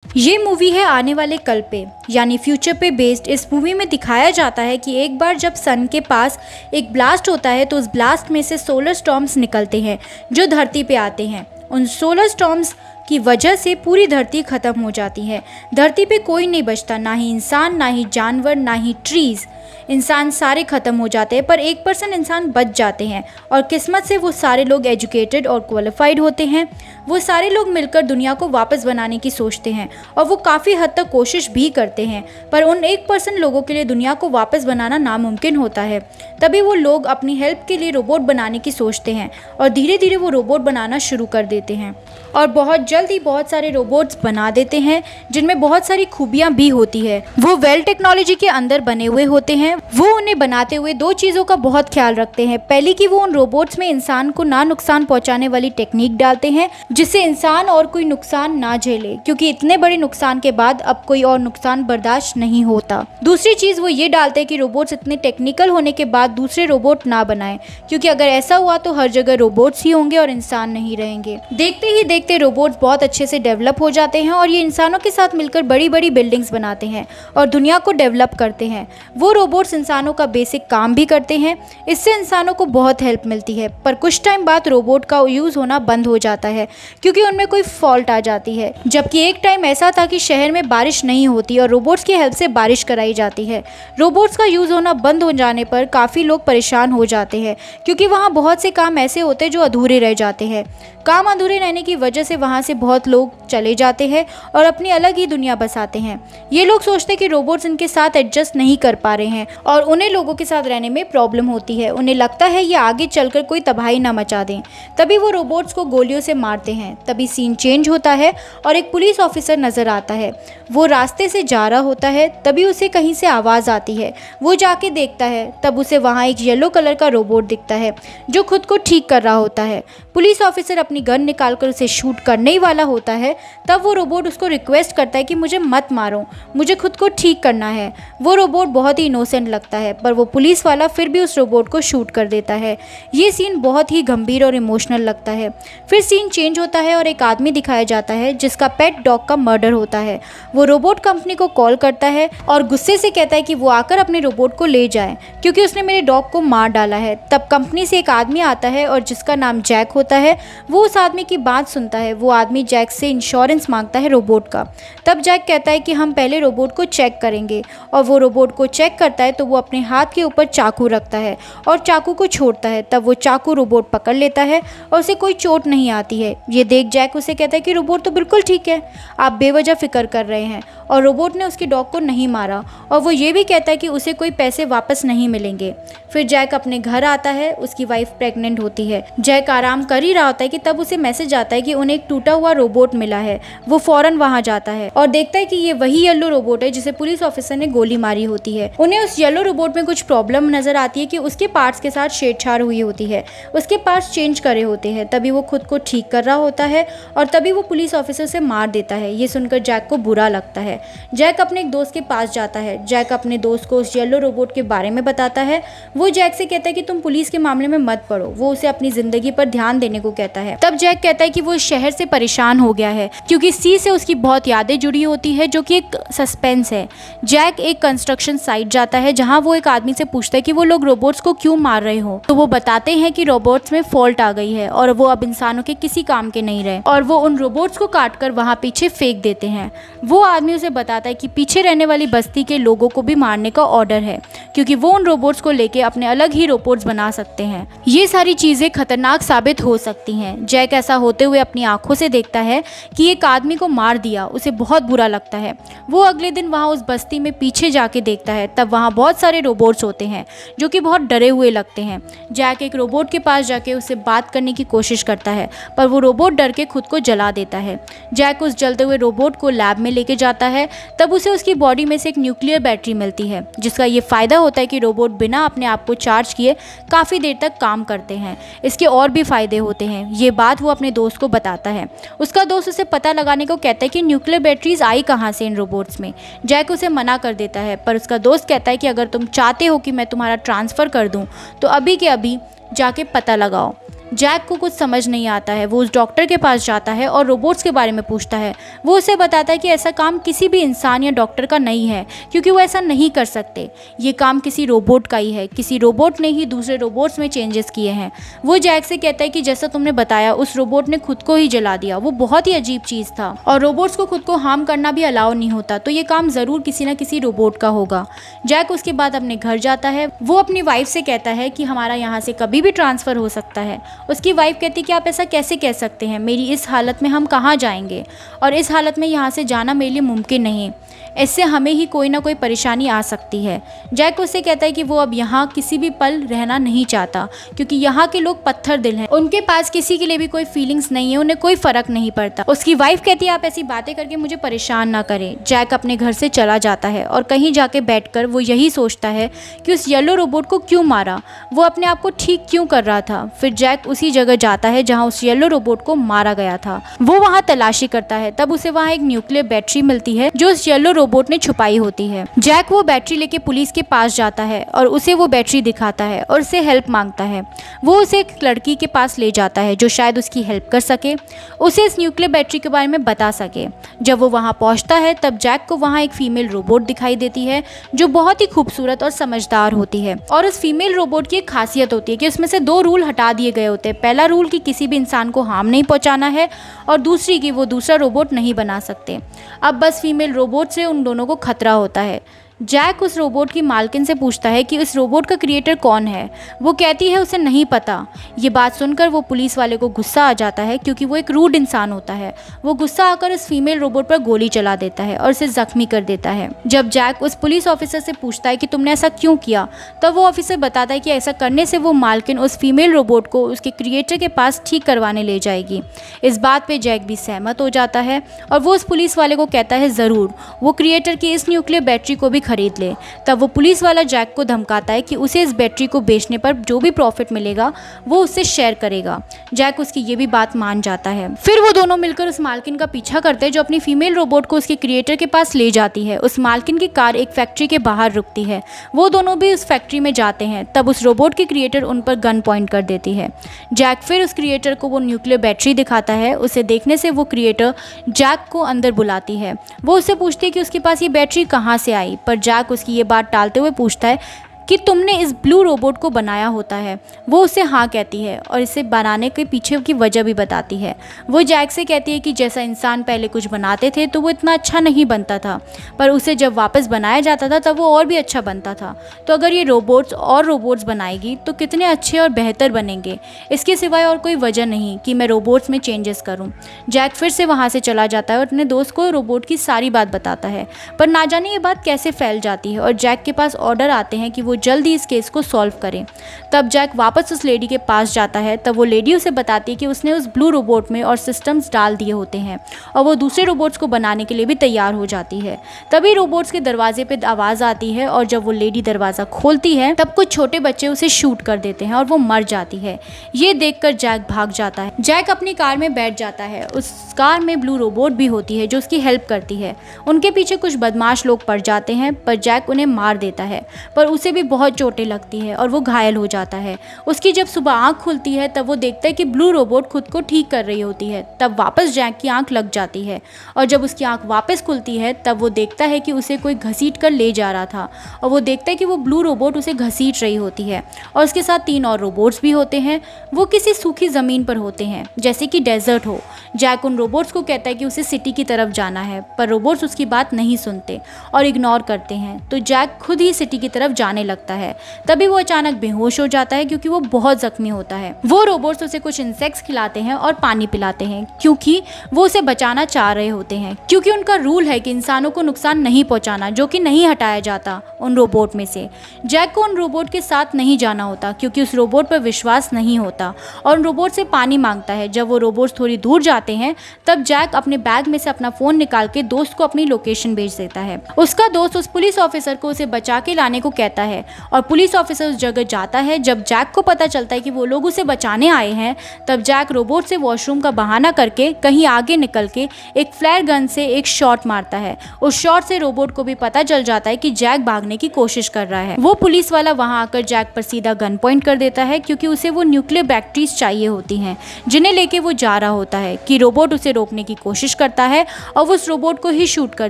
ये मूवी है आने वाले कल पे यानी फ्यूचर पे बेस्ड। इस मूवी में दिखाया जाता है कि एक बार जब सन के पास एक ब्लास्ट होता है तो उस ब्लास्ट में से सोलर स्टॉर्म्स निकलते हैं जो धरती पे आते हैं। उन सोलर स्टॉर्म्स की वजह से पूरी धरती ख़त्म हो जाती है। धरती पे कोई नहीं बचता, ना ही इंसान, ना ही जानवर, ना ही ट्रीज़। इंसान सारे ख़त्म हो जाते हैं, पर 1% इंसान बच जाते हैं और किस्मत से वो सारे लोग एजुकेटेड और क्वालिफाइड होते हैं। वो सारे लोग मिलकर दुनिया को वापस बनाने की सोचते हैं और वो काफ़ी हद तक कोशिश भी करते हैं, पर उन 1% लोगों के लिए दुनिया को वापस बनाना नामुमकिन होता है। तभी वो लोग अपनी हेल्प के लिए रोबोट बनाने की सोचते हैं और धीरे धीरे वो रोबोट बनाना शुरू कर देते हैं और बहुत जल्द ही बहुत सारे रोबोट्स बना देते हैं जिनमें बहुत सारी खूबियाँ भी होती है। वो वेल टेक्नोलॉजी के अंदर बने हुए होते हैं। वो उन्हें बनाते हुए दो चीज़ों का बहुत ख्याल रखते हैं। पहली कि वो उन रोबोट्स में इंसान को ना नुकसान पहुंचाने वाली टेक्निक डालते हैं जिससे इंसान और कोई नुकसान ना झेले, क्योंकि इतने बड़े नुकसान के बाद अब कोई और नुकसान बर्दाश्त नहीं होता। दूसरी चीज़ वो ये डालते हैं कि रोबोट्स इतने टेक्निकल होने के बाद दूसरे रोबोट ना बनाएं, क्योंकि अगर ऐसा हुआ तो हर जगह रोबोट्स ही होंगे और इंसान नहीं रहेंगे। देखते ही देखते रोबोट्स बहुत अच्छे से डेवलप हो जाते हैं और ये इंसानों के साथ मिलकर बड़ी बड़ी बिल्डिंग्स बनाते हैं और दुनिया को डेवलप करते हैं। वो रोबोट्स इंसानों का बेसिक काम भी करते हैं। इससे इंसानों को बहुत हेल्प मिलती है, पर कुछ टाइम बाद रोबोट का यूज़ होना बंद हो जाता है क्योंकि उनमें कोई फॉल्ट आ जाती है। जबकि एक टाइम ऐसा था कि शहर में बारिश नहीं होती और रोबोट्स की हेल्प से बारिश कराई जाती है। रोबोट्स का यूज़ होना बंद हो जाने पर काफ़ी लोग परेशान हो जाते हैं क्योंकि वहाँ बहुत से काम ऐसे होते हैं जो अधूरे रह जाते हैं। काम अधूरे रहने की वजह से वहाँ से बहुत लोग चले जाते हैं और अपनी अलग ही दुनिया बसाते हैं। ये लोग सोचते हैं कि रोबोट्स इनके साथ एडजस्ट नहीं कर पा रहे हैं और उन्हें लोगों के साथ रहने में प्रॉब्लम होती है। उन्हें लगता है ये आगे चलकर कोई तबाही ना मचा दें। तभी वो रोबोट्स को गोलियों से मारते हैं। तभी सीन चेंज होता है और एक पुलिस ऑफिसर नज़र आता है। वो रास्ते से जा रहा होता है, तभी उसे कहीं से आवाज़ आती है। वो जाके देखता है, तब उसे वहाँ एक येलो कलर का रोबोट दिखता है जो खुद को ठीक कर रहा होता है। पुलिस ऑफिसर अपनी गन निकालकर उसे शूट करने ही वाला होता है, तब वो रोबोट उसको रिक्वेस्ट करता है कि मुझे मत मारो, मुझे खुद को ठीक करना है। वो रोबोट बहुत ही इनोसेंट लगता है, पर वो पुलिस वाला फिर भी उस रोबोट को शूट कर देता है। ये सीन बहुत ही गंभीर और इमोशनल लगता है। फिर सीन चेंज होता है और एक आदमी दिखाया जाता है जिसका पेट डॉग का मर्डर होता है। वो रोबोट कंपनी को कॉल करता है और गुस्से से कहता है कि वो आकर अपने रोबोट को ले जाए क्योंकि उसने मेरे डॉग को मार डाला है। तब कंपनी से एक आदमी आता है और जिसका नाम जैक होता है। वो उस आदमी की बात सुनता है। वो आदमी जैक से इंश्योरेंस मांगता है रोबोट का। तब जैक कहता है कि हम पहले रोबोट को चेक करेंगे और वो रोबोट को चेक करता है तो वो अपने हाथ के ऊपर चाकू रखता है और चाकू को छोड़ता है। तब वो चाकू रोबोट पकड़ लेता है और उसे कोई चोट नहीं आती है। ये देख जैक उसे कहता है कि रोबोट तो बिल्कुल ठीक है, आप बेवजह फिक्र कर रहे हैं, और रोबोट ने उसके डॉग को नहीं मारा। और वो ये भी कहता है कि उसे कोई पैसे वापस नहीं मिलेंगे। फिर जैक अपने घर आता है। उसकी वाइफ प्रेग्नेंट होती है। जैक आराम कर ही रहा होता है कि तब उसे मैसेज आता है कि उन्हें एक टूटा हुआ रोबोट मिला है। वो फौरन वहां जाता है और देखता है कि ये वही येलो रोबोट है जिसे पुलिस ऑफिसर ने गोली मारी होती है। उन्हें उस येलो रोबोट में कुछ प्रॉब्लम नजर आती है कि उसके पार्ट्स के साथ छेड़छाड़ हुई होती है, उसके पार्ट्स चेंज करे होते हैं। तभी वो खुद को ठीक कर रहा होता है और तभी वो पुलिस ऑफिसर से मार देता है। ये सुनकर जैक को बुरा लगता है। जैक अपने एक दोस्त के पास जाता है। जैक अपने दोस्त को उस येलो रोबोट के बारे में बताता है। वो जैक से कहता है कि तुम पुलिस के मामले में मत पड़ो। वो उसे अपनी जिंदगी पर ध्यान देने को कहता है। तब जैक कहता है कि वो इस शहर से परेशान हो गया है क्योंकि सी से उसकी बहुत यादें जुड़ी होती है जो कि एक सस्पेंस है। जैक एक कंस्ट्रक्शन साइट जाता है जहां वो एक आदमी से पूछता है कि वो लोग रोबोट्स को क्यों मार रहे हो। तो वो बताते हैं कि रोबोट्स में फॉल्ट आ गई है और वो अब इंसानों के किसी काम के नहीं रहे और वो उन रोबोट्स को काट कर वहाँ पीछे फेंक देते हैं। वो आदमी उसे बताता है कि पीछे रहने वाली बस्ती के लोगों को भी मारने का ऑर्डर है क्योंकि वो उन रोबोट्स को लेके अपने अलग ही रोबोट्स बना सकते हैं। ये सारी चीज़ें खतरनाक साबित हो सकती हैं। जैक ऐसा होते हुए अपनी आंखों से देखता है कि एक आदमी को मार दिया। उसे बहुत बुरा लगता है। वो अगले दिन वहाँ उस बस्ती में पीछे जाके देखता है। तब वहाँ बहुत सारे रोबोट्स होते हैं जो कि बहुत डरे हुए लगते हैं। जैक एक रोबोट के पास जाके उससे बात करने की कोशिश करता है, पर वो रोबोट डर के खुद को जला देता है। जैक उस जलते हुए रोबोट को लैब में लेके जाता है। तब उसे उसकी बॉडी में से एक न्यूक्लियर बैटरी मिलती है जिसका ये फ़ायदा होता है कि रोबोट बिना अपने आप को चार्ज किए काफ़ी देर तक काम करते हैं। इसके और भी फ़ायदे होते हैं। ये बात वो अपने दोस्त को बताता है। उसका दोस्त उसे पता लगाने को कहता है कि न्यूक्लियर बैटरीज आई कहाँ से इन रोबोट्स में। जैक उसे मना कर देता है, पर उसका दोस्त कहता है कि अगर तुम चाहते हो कि मैं तुम्हारा ट्रांसफ़र कर दूँ तो अभी के अभी जाके पता लगाओ। जैक को कुछ समझ नहीं आता है। वो उस डॉक्टर के पास जाता है और रोबोट्स के बारे में पूछता है। वो उसे बताता है कि ऐसा काम किसी भी इंसान या डॉक्टर का नहीं है, क्योंकि वो ऐसा नहीं कर सकते। ये काम किसी रोबोट का ही है। किसी रोबोट ने ही दूसरे रोबोट्स में चेंजेस किए हैं। वो जैक से कहता है कि जैसा तुमने बताया, उस रोबोट ने खुद को ही जला दिया। वो बहुत ही अजीब चीज़ था और रोबोट्स को खुद को हार्म करना भी अलाउ नहीं होता, तो ये काम ज़रूर किसी न किसी रोबोट का होगा। जैक उसके बाद अपने घर जाता है। वो अपनी वाइफ से कहता है कि हमारा यहाँ से कभी भी ट्रांसफ़र हो सकता है। उसकी वाइफ कहती है कि आप ऐसा कैसे कह सकते हैं, मेरी इस हालत में हम कहाँ जाएंगे, और इस हालत में यहाँ से जाना मेरे लिए मुमकिन नहीं, इससे हमें ही कोई ना कोई परेशानी आ सकती है। जैक उससे कहता है कि वो अब यहाँ किसी भी पल रहना नहीं चाहता, क्योंकि यहाँ के लोग पत्थर दिल हैं। उनके पास किसी के लिए भी कोई फीलिंग्स नहीं है, उन्हें कोई फ़र्क नहीं पड़ता। उसकी वाइफ कहती है आप ऐसी बातें करके मुझे परेशान ना करें। जैक अपने घर से चला जाता है और कहीं जाके बैठकर वो यही सोचता है कि उस येलो रोबोट को क्यों मारा, वो अपने आप को ठीक क्यों कर रहा था। फिर जैक उसी जगह जाता है जहाँ उस येलो रोबोट को मारा गया था। वो वहाँ तलाशी करता है, तब उसे वहाँ एक न्यूक्लियर बैटरी मिलती है जो उस येलो रोबोट ने छुपाई होती है। जैक वो बैटरी लेके पुलिस के पास जाता है और उसे वो बैटरी दिखाता है और उससे हेल्प मांगता है। वो उसे एक लड़की के पास ले जाता है जो शायद उसकी हेल्प कर सके, उसे इस न्यूक्लियर बैटरी के बारे में बता सके। जब वो वहाँ पहुँचता है तब जैक को वहाँ एक फीमेल रोबोट दिखाई देती है जो बहुत ही खूबसूरत और समझदार होती है। और उस फीमेल रोबोट की एक खासियत होती है कि उसमें से 2 रूल हटा दिए गए होते हैं। पहला रूल कि किसी भी इंसान को हार्म नहीं पहुँचाना है, और दूसरी कि वो दूसरा रोबोट नहीं बना सकते। अब बस फीमेल रोबोट से उन दोनों को खतरा होता है। जैक उस रोबोट की मालकिन से पूछता है कि उस रोबोट का क्रिएटर कौन है। वो कहती है उसे नहीं पता। ये बात सुनकर वो पुलिस वाले को गुस्सा आ जाता है, क्योंकि वो एक रूड इंसान होता है। वो गुस्सा आकर उस फीमेल रोबोट पर गोली चला देता है और उसे जख्मी कर देता है। जब जैक उस पुलिस ऑफिसर से पूछता है कि तुमने ऐसा क्यों किया, तब वो ऑफिसर बताता है कि ऐसा करने से वो मालकिन उस फीमेल रोबोट को उसके क्रिएटर के पास ठीक करवाने ले जाएगी। इस बात पर जैक भी सहमत हो जाता है और वो उस पुलिस वाले को कहता है ज़रूर वो क्रिएटर की इस न्यूक्लियर बैटरी को भी खरीद ले। तब वो पुलिस वाला जैक को धमकाता है कि उसे इस बैटरी को बेचने पर जो भी प्रॉफिट मिलेगा वो उससे शेयर करेगा। जैक उसकी ये भी बात मान जाता है। फिर वो दोनों मिलकर उस मालकिन का पीछा करते हैं जो अपनी फीमेल रोबोट को उसके क्रिएटर के पास ले जाती है। उस मालकिन की कार एक फैक्ट्री के बाहर रुकती है। वो दोनों भी उस फैक्ट्री में जाते हैं। तब उस रोबोट की क्रिएटर उन पर गन पॉइंट कर देती है। जैक फिर उस क्रिएटर को वो न्यूक्लियर बैटरी दिखाता है। उसे देखने से वो क्रिएटर जैक को अंदर बुलाती है। वो उससे पूछती है कि उसके पास ये बैटरी कहाँ से आई, पर जैक उसकी ये बात टालते हुए पूछता है कि तुमने इस ब्लू रोबोट को बनाया होता है। वो उसे हाँ कहती है और इसे बनाने के पीछे की वजह भी बताती है। वो जैक से कहती है कि जैसा इंसान पहले कुछ बनाते थे तो वो इतना अच्छा नहीं बनता था, पर उसे जब वापस बनाया जाता था तब वो और भी अच्छा बनता था। तो अगर ये रोबोट्स और रोबोट्स बनाएगी तो कितने अच्छे और बेहतर बनेंगे। इसके सिवाय और कोई वजह नहीं कि मैं रोबोट्स में चेंजेस करूँ। जैक फिर से वहाँ से चला जाता है और अपने दोस्त को रोबोट की सारी बात बताता है, पर ना जाने ये बात कैसे फैल जाती है और जैक के पास ऑर्डर आते हैं कि वो जल्दी इस केस को सॉल्व करें। तब जैक वापस उस लेडी के पास जाता है। तब वो लेडी उसे बताती है कि उसने उस ब्लू रोबोट में और सिस्टम्स डाल दिए होते हैं और वो दूसरे रोबोट्स को बनाने के लिए भी तैयार हो जाती है। तभी रोबोट्स के दरवाजे पे आवाज़ आती है और जब वो लेडी दरवाज़ा खोलती है तब कुछ छोटे बच्चे उसे शूट कर देते हैं और वो मर जाती है। ये देखकर जैक भाग जाता है। जैक अपनी कार में बैठ जाता है। उस कार में ब्लू रोबोट भी होती है जो उसकी हेल्प करती है। उनके पीछे कुछ बदमाश लोग पड़ जाते हैं, पर जैक उन्हें मार देता है, पर उसे भी बहुत चोटें लगती है और वो घायल हो जाता है। उसकी जब सुबह आंख खुलती है तब वो देखता है कि ब्लू रोबोट खुद को ठीक कर रही होती है। तब वापस जैक की आंख लग जाती है और जब उसकी आंख वापस खुलती है तब वो देखता है कि उसे कोई घसीट कर ले जा रहा था और वो देखता है कि वो ब्लू रोबोट उसे घसीट रही होती है और उसके साथ 3 और रोबोट्स भी होते हैं। वो किसी सूखी ज़मीन पर होते हैं जैसे कि डेजर्ट हो। जैक उन रोबोट्स को कहता है कि उसे सिटी की तरफ जाना है, पर रोबोट्स उसकी बात नहीं सुनते और इग्नोर करते हैं। तो जैक खुद ही सिटी की तरफ जाने लगता है। तभी वो अचानक बेहोश हो जाता है क्योंकि वो बहुत जख्मी होता है। वो रोबोट्स उसे कुछ इंसेक्ट्स खिलाते हैं और पानी पिलाते हैं क्योंकि वो उसे बचाना चाह रहे होते हैं, क्योंकि उनका रूल है कि इंसानों को नुकसान नहीं पहुंचाना, जो कि नहीं हटाया जाता उन रोबोट में से। जैक को उन रोबोट के साथ नहीं जाना होता क्योंकि उस रोबोट पर विश्वास नहीं होता और उन रोबोट से पानी मांगता है। जब वो रोबोट्स थोड़ी दूर जाते हैं तब जैक अपने बैग में से अपना फ़ोन निकाल के दोस्त को अपनी लोकेशन भेज देता है। उसका दोस्त उस पुलिस ऑफिसर को उसे बचा के लाने को कहता है, और पुलिस ऑफिसर उस जगह जाता है। जब जैक को पता चलता है कि वो लोग उसे बचाने आए हैं, तब जैक रोबोट से वॉशरूम का बहाना करके कहीं आगे निकल के एक फ्लेयर गन से एक शॉट मारता है। उस शॉट से रोबोट को भी पता चल जाता है कि जैक भागने की कोशिश कर रहा है। वो पुलिस वाला वहां आकर जैक पर सीधा गन पॉइंट कर देता है, क्योंकि उसे वो न्यूक्लियर बैटरीज चाहिए होती हैं जिन्हें लेके वो जा रहा होता है। कि रोबोट उसे रोकने की कोशिश करता है और वो उस रोबोट को ही शूट कर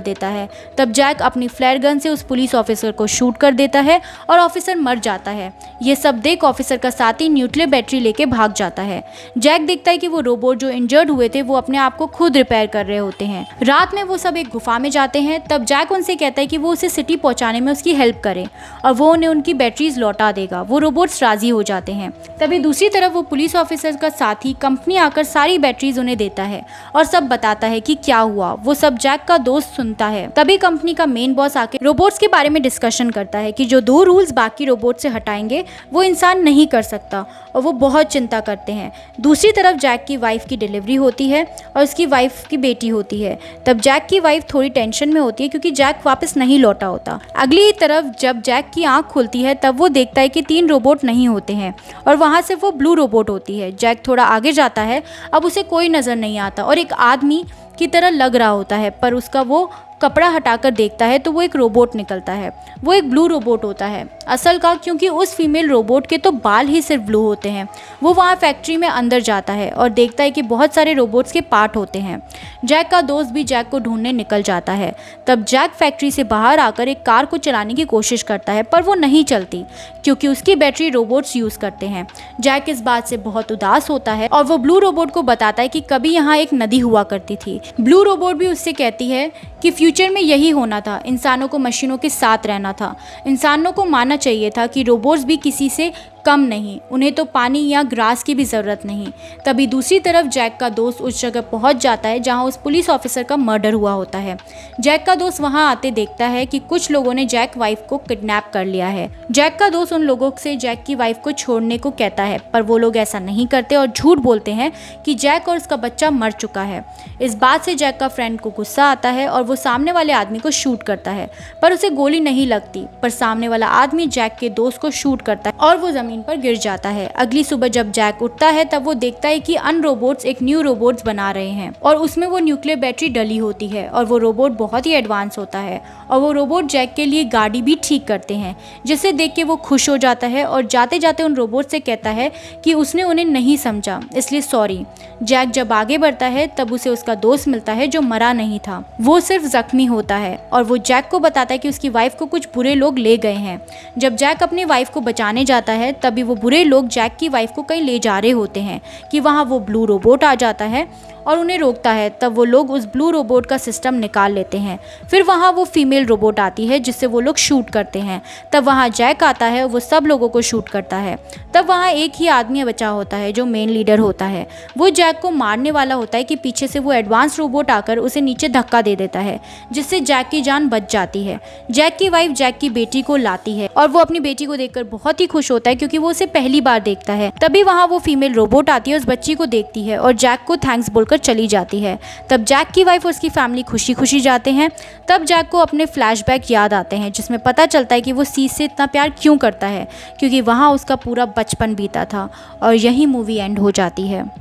देता है। तब जैक अपनी फ्लेयर गन से उस पुलिस ऑफिसर को शूट कर देता है और ऑफिसर मर जाता है। ये सब देख ऑफिसर का साथी न्यूक्लियर बैटरी लेके भाग जाता है। जैक देखता है कि वो रोबोट जो इंजर्ड हुए थे वो अपने आप को खुद रिपेयर कर रहे होते हैं। रात में वो सब एक गुफा में जाते हैं। तब जैक उनसे कहता है कि वो उसे सिटी पहुंचाने में उसकी हेल्प करें और वो उन्हें उनकी बैटरीज लौटा देगा। वो रोबोट्स राजी हो जाते हैं। तभी दूसरी तरफ वो पुलिस ऑफिसर का साथी कंपनी आकर सारी बैटरीज उन्हें देता है और सब बताता है कि क्या हुआ। वो सब जैक का दोस्त सुनता है। तभी कंपनी का मेन बॉस आके रोबोट्स के बारे में डिस्कशन करता है कि जो 2 रूल्स बाकी रोबोट से हटाएंगे वो इंसान नहीं कर सकता, और वो बहुत चिंता करते हैं। दूसरी तरफ जैक की वाइफ की डिलीवरी होती है और उसकी वाइफ की बेटी होती है। तब जैक की वाइफ थोड़ी टेंशन में होती है क्योंकि जैक वापस नहीं लौटा होता। अगली तरफ जब जैक की आंख खुलती है तब वो देखता है कि 3 रोबोट नहीं होते हैं और वहाँ से वो ब्लू रोबोट होती है। जैक थोड़ा आगे जाता है, अब उसे कोई नज़र नहीं आता और एक आदमी की तरह लग रहा होता है, पर उसका वो कपड़ा हटाकर देखता है तो वो एक रोबोट निकलता है। वो एक ब्लू रोबोट होता है असल का, क्योंकि उस फीमेल रोबोट के तो बाल ही सिर्फ ब्लू होते हैं। वो वहाँ फैक्ट्री में अंदर जाता है और देखता है कि बहुत सारे रोबोट्स के पार्ट होते हैं। जैक का दोस्त भी जैक को ढूंढने निकल जाता है। तब जैक फैक्ट्री से बाहर आकर एक कार को चलाने की कोशिश करता है, पर वो नहीं चलती क्योंकि उसकी बैटरी रोबोट्स यूज़ करते हैं। जैक इस बात से बहुत उदास होता है और वो ब्लू रोबोट को बताता है कि कभी यहाँ एक नदी हुआ करती थी। ब्लू रोबोट भी उससे कहती है कि फ्यूचर में यही होना था, इंसानों को मशीनों के साथ रहना था। इंसानों को मानना चाहिए था कि रोबोट्स भी किसी से कम नहीं, उन्हें तो पानी या ग्रास की भी ज़रूरत नहीं। तभी दूसरी तरफ जैक का दोस्त उस जगह पहुंच जाता है जहां उस पुलिस ऑफिसर का मर्डर हुआ होता है। जैक का दोस्त वहां आते देखता है कि कुछ लोगों ने जैक वाइफ को किडनैप कर लिया है। जैक का दोस्त उन लोगों से जैक की वाइफ को छोड़ने को कहता है, पर वो लोग ऐसा नहीं करते और झूठ बोलते हैं कि जैक और उसका बच्चा मर चुका है। इस बात से जैक का फ्रेंड को गुस्सा आता है और वो सामने वाले आदमी को शूट करता है, पर उसे गोली नहीं लगती। पर सामने वाला आदमी जैक के दोस्त को शूट करता है और वो जमीन पर गिर जाता है। अगली सुबह जब जैक उठता है तब वो देखता है कि अन रोबोट्स एक न्यू रोबोट्स बना रहे हैं और उसमें वो न्यूक्लियर बैटरी डली होती है और वो रोबोट बहुत ही एडवांस होता है और वो रोबोट जैक के लिए गाड़ी भी ठीक करते हैं, जिसे देख के वो खुश हो जाता है और जाते जाते उन रोबोट से कहता है कि उसने उन्हें नहीं समझा, इसलिए सॉरी। जैक जब आगे बढ़ता है तब उसे उसका दोस्त मिलता है जो मरा नहीं था, वो सिर्फ जख्मी होता है और वो जैक को बताता है कि उसकी वाइफ को कुछ बुरे लोग ले गए हैं। जब जैक अपनी वाइफ को बचाने जाता है तभी वो बुरे लोग जैक की वाइफ को कहीं ले जा रहे होते हैं कि वहाँ वो ब्लू रोबोट आ जाता है और उन्हें रोकता है। तब वो लोग उस ब्लू रोबोट का सिस्टम निकाल लेते हैं। फिर वहाँ वो फीमेल रोबोट आती है जिससे वो लोग शूट करते हैं। तब वहाँ जैक आता है, वो सब लोगों को शूट करता है। तब वहाँ एक ही आदमी बचा होता है जो मेन लीडर होता है। वो जैक को मारने वाला होता है कि पीछे से वो एडवांस रोबोट आकर उसे नीचे धक्का दे देता है, जिससे जैक की जान बच जाती है। जैक की वाइफ जैक की बेटी को लाती है और वो अपनी बेटी को देखकर बहुत ही खुश होता है क्योंकि वो उसे पहली बार देखता है। तभी वहाँ वो फीमेल रोबोट आती है, उस बच्ची को देखती है और जैक को थैंक्स बोलकर चली जाती है। तब जैक की वाइफ और उसकी फैमिली खुशी खुशी जाते हैं। तब जैक को अपने फ्लैशबैक याद आते हैं जिसमें पता चलता है कि वो सीज से इतना प्यार क्यों करता है, क्योंकि वहाँ उसका पूरा बचपन बीता था। और यही मूवी एंड हो जाती है।